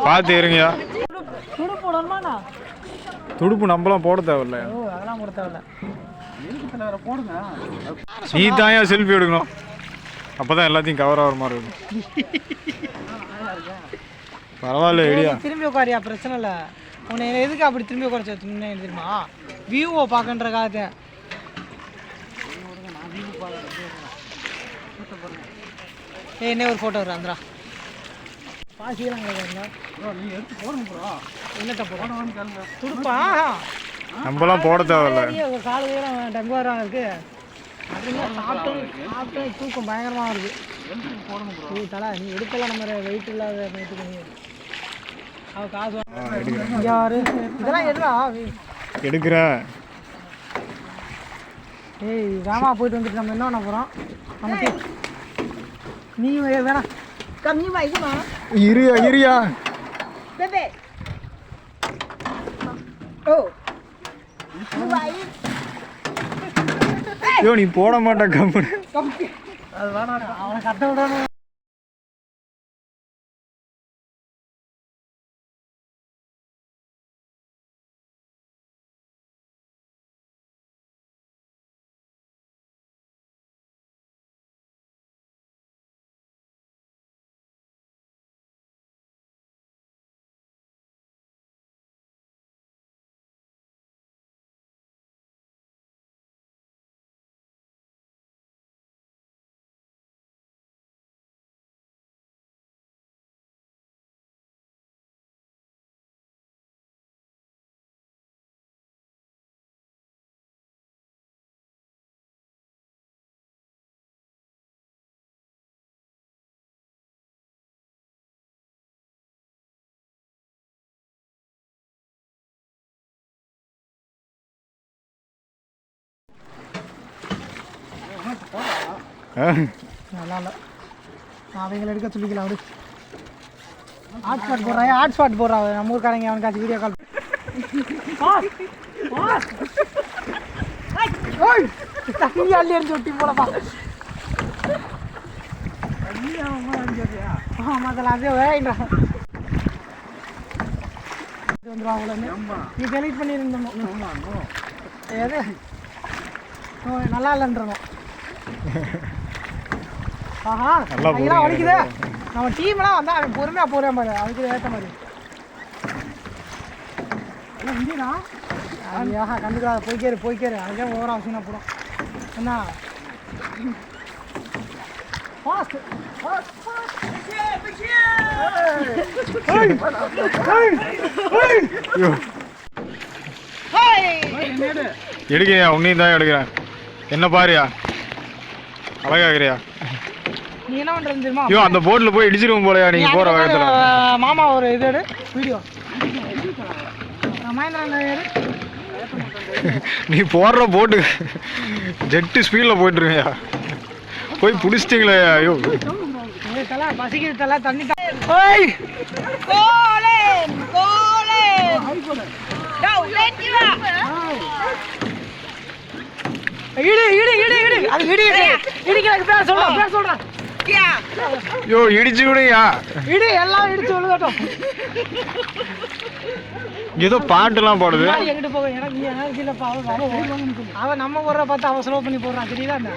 பார்த்து இருங்கயா. துடுப்பு நம்மளாம் போட தேவையில்ல. நீ தான் ஏன் செல்ஃபி எடுக்கணும்? அப்பதான் எல்லாத்தையும் கவர் ஆகிற மாதிரி இருக்கும். பரவாயில்ல ஐடியா. திரும்பி உட்காரியா, பிரச்சனை இல்லை. உன்னை எதுக்கு அப்படி திரும்பி உட்கார தெரியுமா? வியூவை பார்க்கன்றக்காக. என்ன ஒரு ஃபோட்டோ வரும் அந்தரா பாசிலாம் நீ எடுத்து போடணும் ப்ரோ. என்னட்ட போடணும் துடுப்பா நம்மளாம் போட தேவையில்ல. ஒரு காலு வேணும் டங்குவாரம் இருக்கு. சாப்பிட்டு தூக்கம் பயங்கரமாக இருக்குது. போடணும் ப்ரோ. நீ தலை நீ எடுக்கலாம். நம்ம வெயிட் இல்லாத நைட்டுக்கு நீ அவ காசு யாரு இதெல்லாம் எடுறா எடுக்கிறேன். ஏய் ராமா போயிட்டு வந்துட்டு நம்ம என்ன பண்ண போகிறோம்? நமக்கு நீ வேணாம் கம்மி வாய்க்குமா இரியா இரியா பேபே. ஓ ஐயோ நீ போட மாட்டே கம்பெனி. அது வேணாம் அவனை கட்ட விடணும். நல்லா இல்லை. அவங்களை எடுக்க சொல்லிக்கலாம். அவரு ஹாட்ஸ்பாட் போடுறாங்க. ஹாட்ஸ்பாட் போடுறாங்க நம்ம ஊருக்காரங்க. அவனுக்காச்சும் வீடியோ கால் தண்ணி அள்ளி அடிச்சு ஒட்டி போலப்பா. ஆமாம் அதே வேண்டா வந்துடுவாங்க. நீ டெலிட் பண்ணியிருந்தோம். எது நல்லா இல்லைன்றணும். ஆஹா இதெல்லாம் வலிக்குது. நம்ம டீம்லாம் வந்தால் அவன் பொறுமையாக போகிறேன் பாரு. அதுக்கு ஏற்ற மாதிரி எல்லாம் இந்தியா ஆஹா கண்டுக்காத போய்க்காரு. அதுக்கே ஓவர அவசியம் போடும். என்ன ஃபாஸ்ட் எடுக்கிறியா? உன்னையும் தான் எடுக்கிறேன். என்ன பாரியா அழகாகிறியா? நீ என்ன பண்றது தெரியுமா? ஐயோ அந்த போட்ல போய் இடிச்சிருவோம் போலயா நீங்க போற வேகத்துல. மாமா ஒரு இது எடு வீடியோ. மகேந்திரன் எடு. நீ போடுற போட்டு ஜெட்டு ஸ்பீட்ல போயிட்டு இருக்கியா? போய் புடிச்சிட்டீங்களே. ஐயோ தலை பசிக்குது தலை தண்ணி. ஓய் கோலேன் கோலேன் டவு லெட்டிவா இடி இடி இடி இடி அது இடி இடிக்கு பேர் சொல்றேன். ஐயோ இடிச்சு விடுயா. இடி எல்லாம் இடிச்சு விழுகட்டும். ஏதோ பாட்டுலாம் போடுது. எங்கிட்ட போக எனக்கு எனர்ஜி இல்லப்பா. அவன் நம்ம போடுற பார்த்து அவன் ஸ்லோ பண்ணி போடுறான். தெரியுதா? என்ன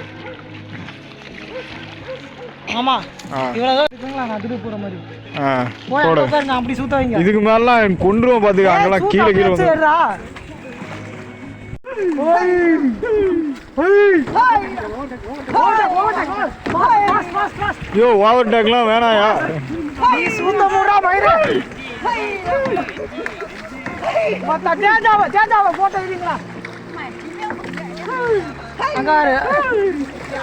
ஆமா இவ்வளவுதான் இருக்குங்களா? நான் துடு போற மாதிரி போய் நான் அப்படி சுத்த வைங்க. இதுக்கு மேலாம் கொண்டுருவோம் பாத்துக்க. அங்கெல்லாம் கீழே கீழே வந்துடுறா. யோ ஓவர் டேக்லாம் வேணாயா? நீ சுத்த மூடா மயிரே. மத்த ஜாஜாவ போட்டோ எடுங்களா? அங்க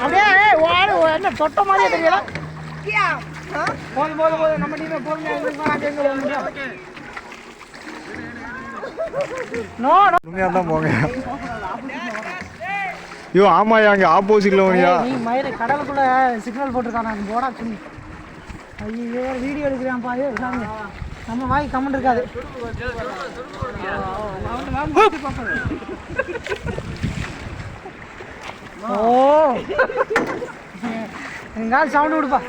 அப்படியே வாடு என்ன தொட்ட மாதிரி தெரியல. போது நம்ம டீமே போறீங்க. நோ தான் போங்க. ஐயோ ஆமாயா அங்கே ஆப்போசிட்ல வரியா? நீ மயிரை கடலுக்குள்ள சிக்னல் போட்டிருக்கான். அங்கே போடா சொல்லி. ஐயோ வீடியோ எடுக்கிறான் பாரு. நம்ம வாய் கமெண்ட் இருக்காது. ஓ எங்காவது சவுண்டு கொடுப்பா.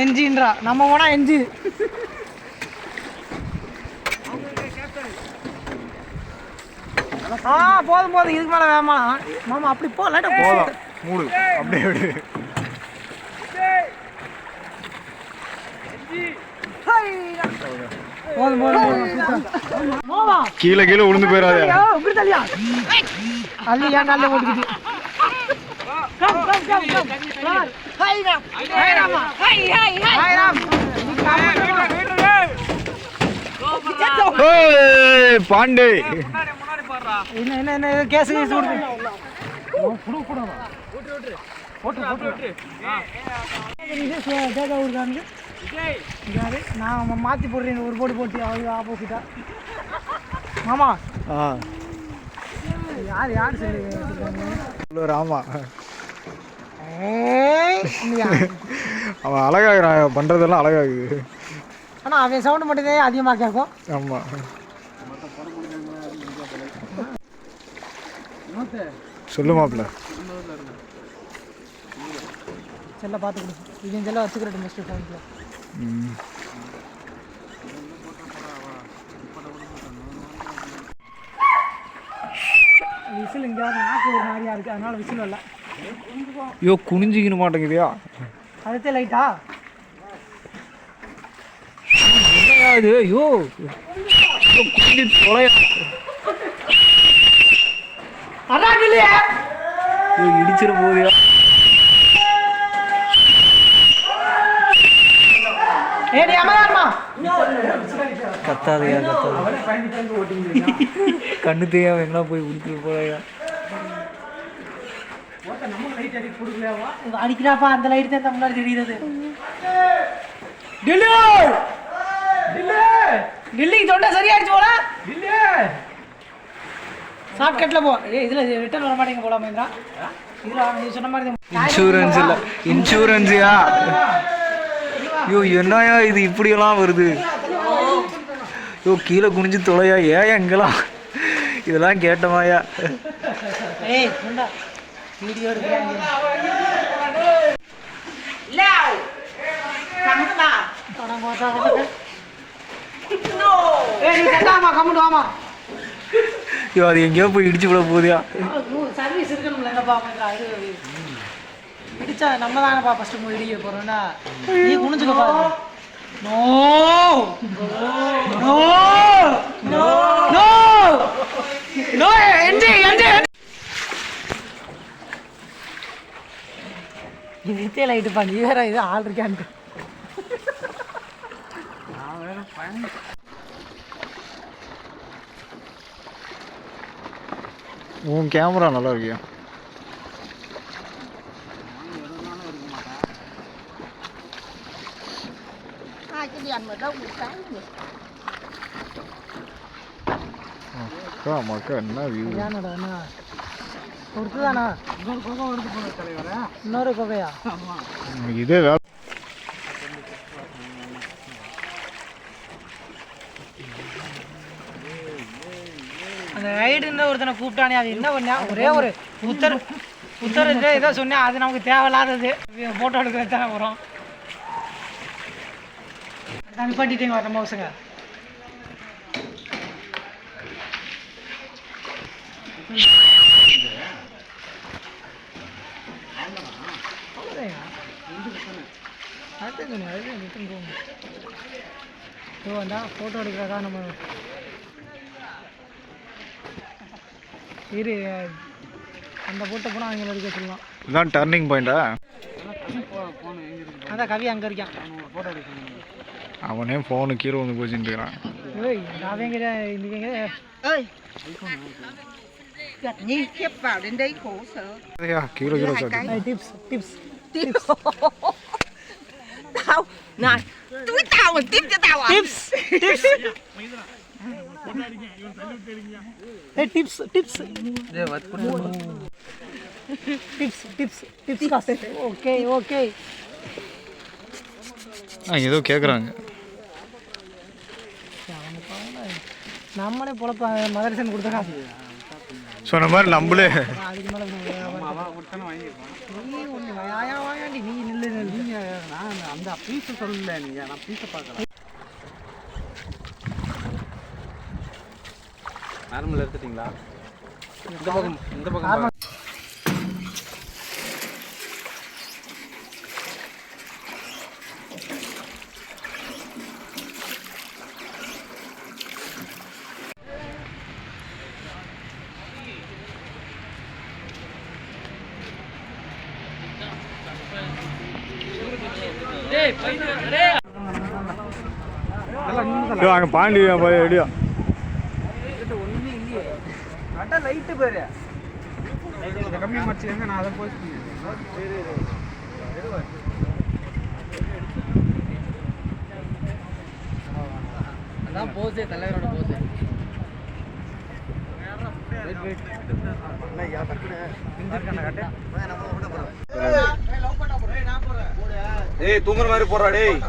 என்ஜின்றா நம்ம போனா என்ஜி. போதும் போதும் இதுக்கு மேலே வேமா மாமா அப்படி போ லைட்டா போதும் மூடு அப்படியே விடு. போதும் போதும் கீழே கீழே விழுந்து போயிடாத. இப்படி தள்ளியா அள்ளி ஏன் காலையில் ஓட்டுக்குது. பாண்டே என்ன என்ன என்ன கேஸ் கேஸ் நான் மாற்றி போடுறேன் ஒரு போட்டு போட்டு அவங்க ஆப்போசிட்டா. மாமா யார் யார் சொல்லு ராமா அவன் அழகாகிறான், பண்ணுறதெல்லாம் அழகாகுது. ஆனால் அவன் சவுண்டு மட்டும்தான் அதிகமாக கேட்கும். ஆமாம் சொல்லு மாப்பிள்ள. செல்ல பார்த்து கொடு. இது செல்ல வச்சுக்கிறேன் மிஸ்டர் ஃபோனில். விசில் இங்கே நாக்கு ஒரு மாதிரியா இருக்குது, அதனால விசில் வரல. ஐயோ குனிஞ்சிக்கணும் மாட்டேங்குதியா? அடுத்த லைட்டா என்னையாது? ஐயோ குனிஞ்சு தொலையா இடிச்சிட போதியா? கத்தாதையா கண்ணு தெரியாம எங்கன்னா போய் குடிச்சிட்டு போலையா? அடிக்கிறாப்பா அந்த லைட் தான் முன்னாடி தெரியுது. டெல்லிக்கு தொண்டை சரியாயிடுச்சு போல. ஷார்ட்கட்ல போ. இதுல ரிட்டர்ன் வர மாட்டேங்க போல மகேந்திரா. இதுல நீ சொன்ன மாதிரி இன்சூரன்ஸ் இல்ல, இன்சூரன்ஸியா? ஐயோ என்னையா இது இப்படியெல்லாம் வருது? ஐயோ கீழே குனிஞ்சு தொலையா? ஏன் எங்கெல்லாம் இதெல்லாம் கேட்டமாயா? ஏய் சொன்னா வீடியோ எடுக்கிறாங்க. ஐயோ அது எங்கேயோ போய் இடிச்சு விட போதியா? சர்வீஸ் இருக்கணும்ல என்னப்பா இடிச்சா நம்ம தானப்பா ஃபர்ஸ்ட் போய் இடிக்க போறோம்னா நீ குனிஞ்சுக்கப்பா. No no no no no என்ஜி என்ஜி இது லைட்டுப்பா. நீ வேற இது ஆள் இருக்கான்ட்டு உன் கேமரா நல்லா இருக்கியா? மக்கா என்ன வியூ ஒருத்தானா? இன்னொரு கொகையா? இதே வேலை. அந்த ரைடுன்னு ஒருத்தனை கூப்பிட்டானே அது என்ன பண்ணா? ஒரே ஒரு புத்தர் ஏதோ சொன்னேன், அது நமக்கு தேவையில்லாதது. ஃபோட்டோ எடுக்கிறது தானே வரும். நான் பண்ணிட்டீங்க நம்ம பசங்க. ஃபோட்டோ எடுக்கிறதா நம்ம இரு அந்த போட்டோ போனால் அவங்க எடுக்க சொல்லலாம். இதுதான் டர்னிங் பாயிண்டா? அதான் கவி அங்கே இருக்கான். அவனே ஃபோனு கீழே வந்து போச்சுட்டுக்கிறான். ஏய் அவங்க இங்கே Gật nhi tiếp vào đến đây khổ sở. Kilo tips tips Tips. Tao này, túi tao mà tiếp cho tao à? Tips tips. Hey tips tips. Tips tips tips காசு. Okay okay. ஏதோ கேக்குறாங்க. நம்மளே பொழப்ப மதரசன் கொடுத்த காசு சொன்ன மாதிரி நம்மளே அதுக்கு மேலே நீ ஒன்று வாயாண்டி நீ நில்லு நீங்கள் நான் அந்த பீஸை சொல்லல நீங்கள் நான் பீஸை பார்க்கலாம் நார்மல் எடுத்துட்டீங்களா இந்த பக்கம் அங்கே பாண்டி போய் எப்படியோ ஒன்றுமே இல்லையே கரெக்டாக லைட்டு பேர் கம்மி மடிச்சுங்க நான் அதை போஸ்ட் அதான் போஸே தலைவரோட போஸே ஏய் தூங்குற மாதிரி போறா டேய்